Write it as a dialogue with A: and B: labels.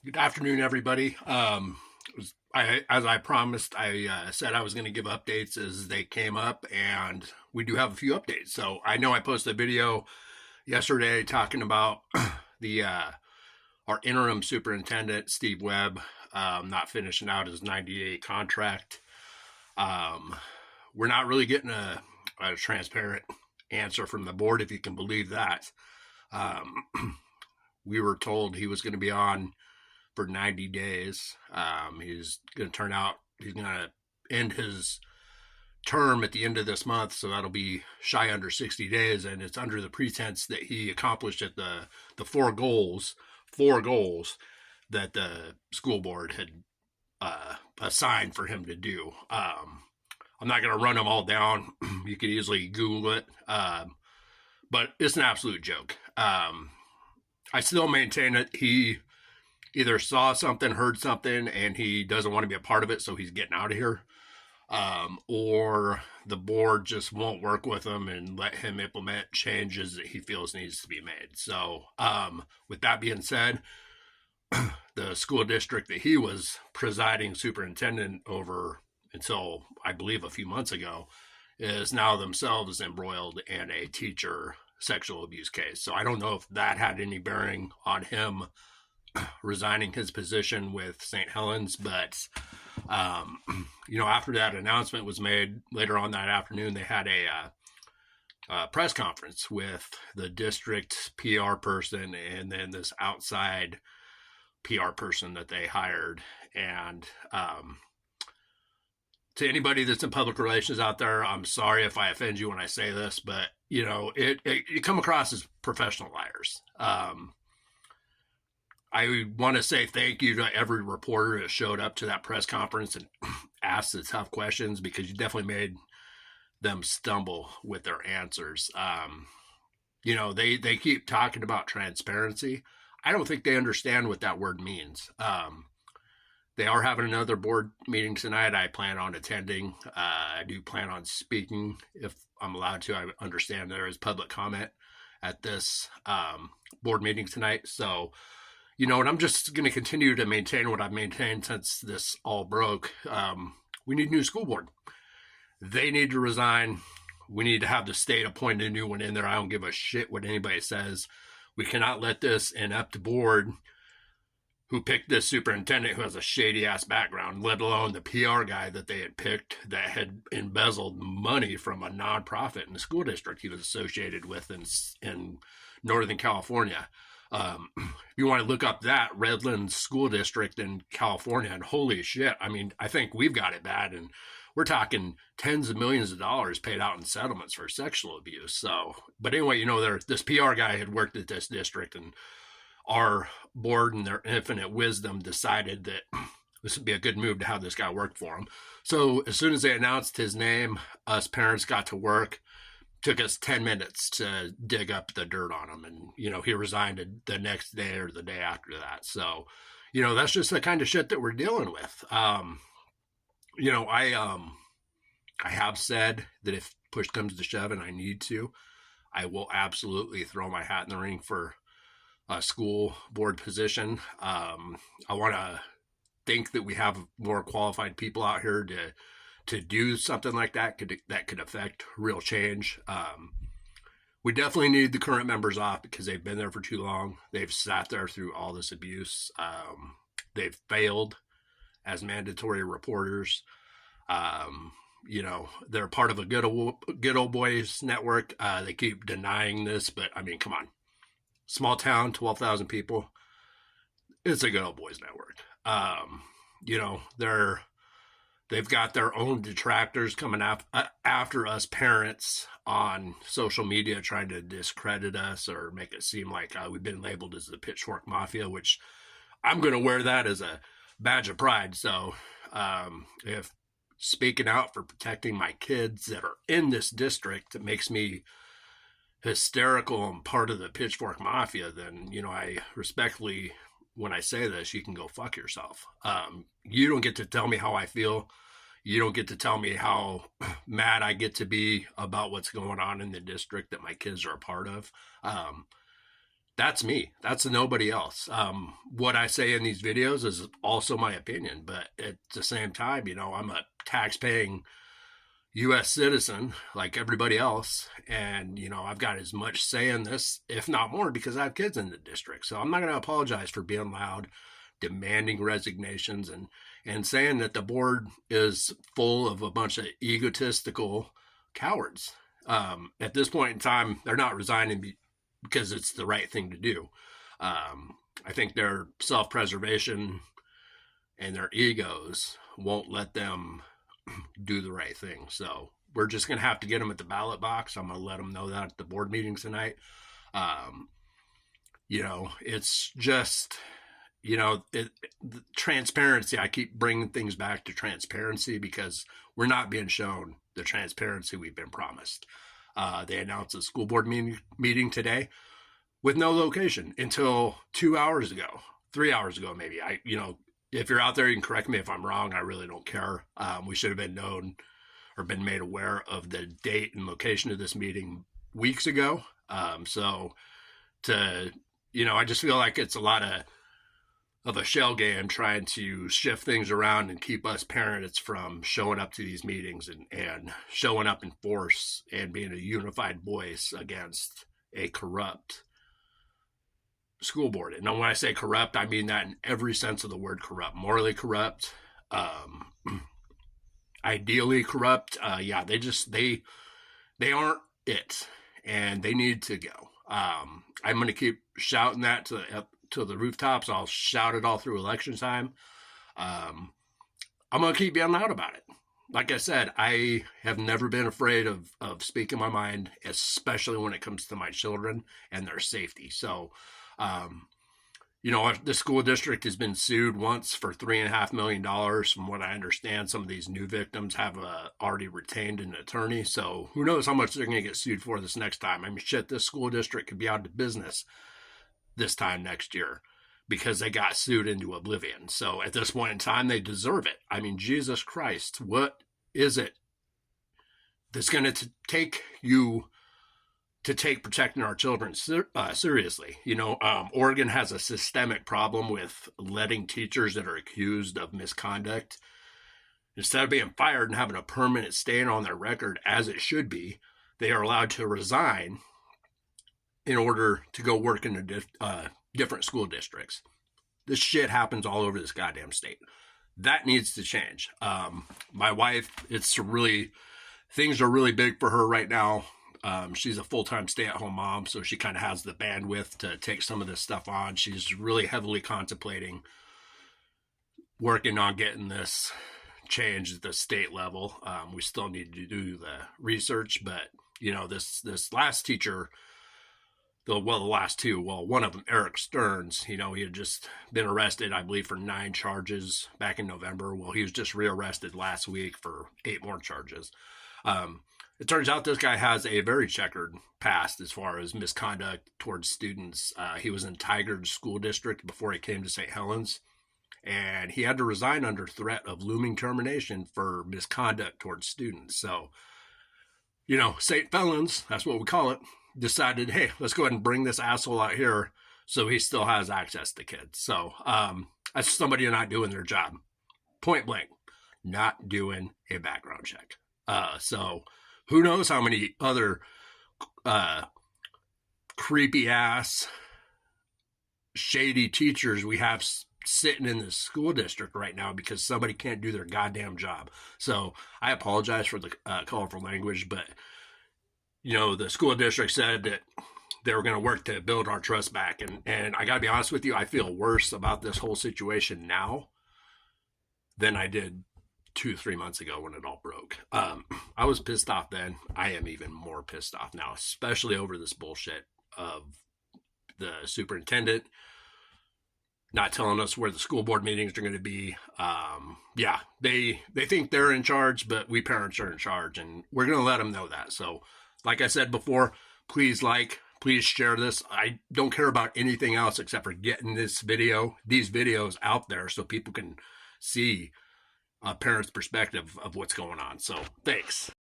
A: Good afternoon, everybody. As I promised, I said I was going to give updates as they came up, and we do have a few updates. So I know I posted a video yesterday talking about the our interim superintendent, Steve Webb, not finishing out his 90-day contract. Um, we're not really getting a transparent answer from the board, if you can believe that. We were told he was going to be on for 90 days. He's going to he's going to end his term at the end of this month, so that'll be shy under 60 days, and it's under the pretense that he accomplished at the four goals that the school board had assigned for him to do. I'm not going to run them all down. You could easily Google it, but it's an absolute joke. I still maintain that he either saw something, heard something, and he doesn't want to be a part of it, so he's getting out of here. Or the board just won't work with him and let him implement changes that he feels needs to be made. So, with that being said, the school district that he was presiding superintendent over until I believe a few months ago is now themselves embroiled in a teacher sexual abuse case. So I don't know if that had any bearing on him resigning his position with St. Helens, but after that announcement was made later on that afternoon, they had a press conference with the district PR person and then this outside PR person that they hired. And to anybody that's in public relations out there, I'm sorry if I offend you when I say this, but you come across as professional liars. I want to say thank you to every reporter that showed up to that press conference and asked the tough questions, because you definitely made them stumble with their answers. They keep talking about transparency. I don't think they understand what that word means. They are having another board meeting tonight. I plan on attending. I do plan on speaking if I'm allowed to. I understand there is public comment at this board meeting tonight. So, and I'm just going to continue to maintain what I've maintained since this all broke. We need a new school board. They need to resign. We need to have the state appoint a new one in there. I don't give a shit what anybody says. We cannot let this inept board who picked this superintendent who has a shady ass background, let alone the PR guy that they had picked that had embezzled money from a nonprofit in the school district he was associated with in Northern California. If you want to look up that Redlands school district in California, and holy shit, I mean, I think we've got it bad, and we're talking tens of millions of dollars paid out in settlements for sexual abuse. So, but anyway, this PR guy had worked at this district, and our board in their infinite wisdom decided that this would be a good move to have this guy work for them. So as soon as they announced his name, us parents got to work. Took us 10 minutes to dig up the dirt on him, and he resigned the next day or the day after that. So that's just the kind of shit that we're dealing with. I have said that if push comes to shove and I need to, I will absolutely throw my hat in the ring for a school board position. I want to think that we have more qualified people out here to do something like that could affect real change. We definitely need the current members off because they've been there for too long. They've sat there through all this abuse. They've failed as mandatory reporters. They're part of a good old boys network. They keep denying this, but I mean, come on. Small town, 12,000 people. It's a good old boys network. They've got their own detractors coming after us parents on social media, trying to discredit us or make it seem like we've been labeled as the pitchfork mafia, which I'm going to wear that as a badge of pride. So if speaking out for protecting my kids that are in this district makes me hysterical and part of the pitchfork mafia, then I respectfully, when I say this, you can go fuck yourself. You don't get to tell me how I feel. You don't get to tell me how mad I get to be about what's going on in the district that my kids are a part of. That's me. That's nobody else. What I say in these videos is also my opinion, but at the same time, I'm a tax-paying U.S. citizen like everybody else, and I've got as much say in this, if not more, because I have kids in the district. So I'm not going to apologize for being loud, demanding resignations, and saying that the board is full of a bunch of egotistical cowards. At this point in time, they're not resigning because it's the right thing to do. I think their self-preservation and their egos won't let them do the right thing. So we're just going to have to get them at the ballot box. I'm going to let them know that at the board meeting tonight. It's just, transparency. I keep bringing things back to transparency because we're not being shown the transparency we've been promised. They announced a school board meeting today with no location until 2 hours ago, 3 hours ago, maybe. If you're out there, you can correct me if I'm wrong. I really don't care. We should have been known or been made aware of the date and location of this meeting weeks ago. I just feel like it's a lot of a shell game trying to shift things around and keep us parents from showing up to these meetings and showing up in force and being a unified voice against a corrupt school board. And when I say corrupt, I mean that in every sense of the word corrupt. Morally corrupt, ideally corrupt. They aren't it, and they need to go. I'm going to keep shouting that to the rooftops. I'll shout it all through election time. I'm going to keep being loud about it. Like I said, I have never been afraid of speaking my mind, especially when it comes to my children and their safety. So, the school district has been sued once for $3.5 million. From what I understand, some of these new victims have already retained an attorney. So who knows how much they're going to get sued for this next time. I mean, shit, this school district could be out of business this time next year because they got sued into oblivion. So at this point in time, they deserve it. I mean, Jesus Christ, what is it that's going to take you to take protecting our children seriously? Oregon has a systemic problem with letting teachers that are accused of misconduct, instead of being fired and having a permanent stain on their record, as it should be, they are allowed to resign in order to go work in different school districts. This shit happens all over this goddamn state. That needs to change. My wife, things are really big for her right now. She's a full-time stay-at-home mom, so she kind of has the bandwidth to take some of this stuff on. She's really heavily contemplating working on getting this changed at the state level. We still need to do the research, but this last teacher, the last two, one of them, Eric Stearns, he had just been arrested, I believe, for 9 charges back in November. Well, he was just rearrested last week for 8 more charges. It turns out this guy has a very checkered past as far as misconduct towards students. He was in Tigard School District before he came to St. Helens, and he had to resign under threat of looming termination for misconduct towards students. So, St. Helens, that's what we call it, decided, hey, let's go ahead and bring this asshole out here so he still has access to kids. So that's somebody not doing their job. Point blank, not doing a background check. So who knows how many other creepy ass, shady teachers we have sitting in the school district right now because somebody can't do their goddamn job. So I apologize for the colorful language, but the school district said that they were going to work to build our trust back. And I got to be honest with you, I feel worse about this whole situation now than I did 2-3 months ago when it all broke. I was pissed off then. I am even more pissed off now, especially over this bullshit of the superintendent not telling us where the school board meetings are going to be. They think they're in charge, but we parents are in charge, and we're going to let them know that. So like I said before, please share this. I don't care about anything else except for getting these videos out there so people can see a parent's perspective of what's going on. So thanks.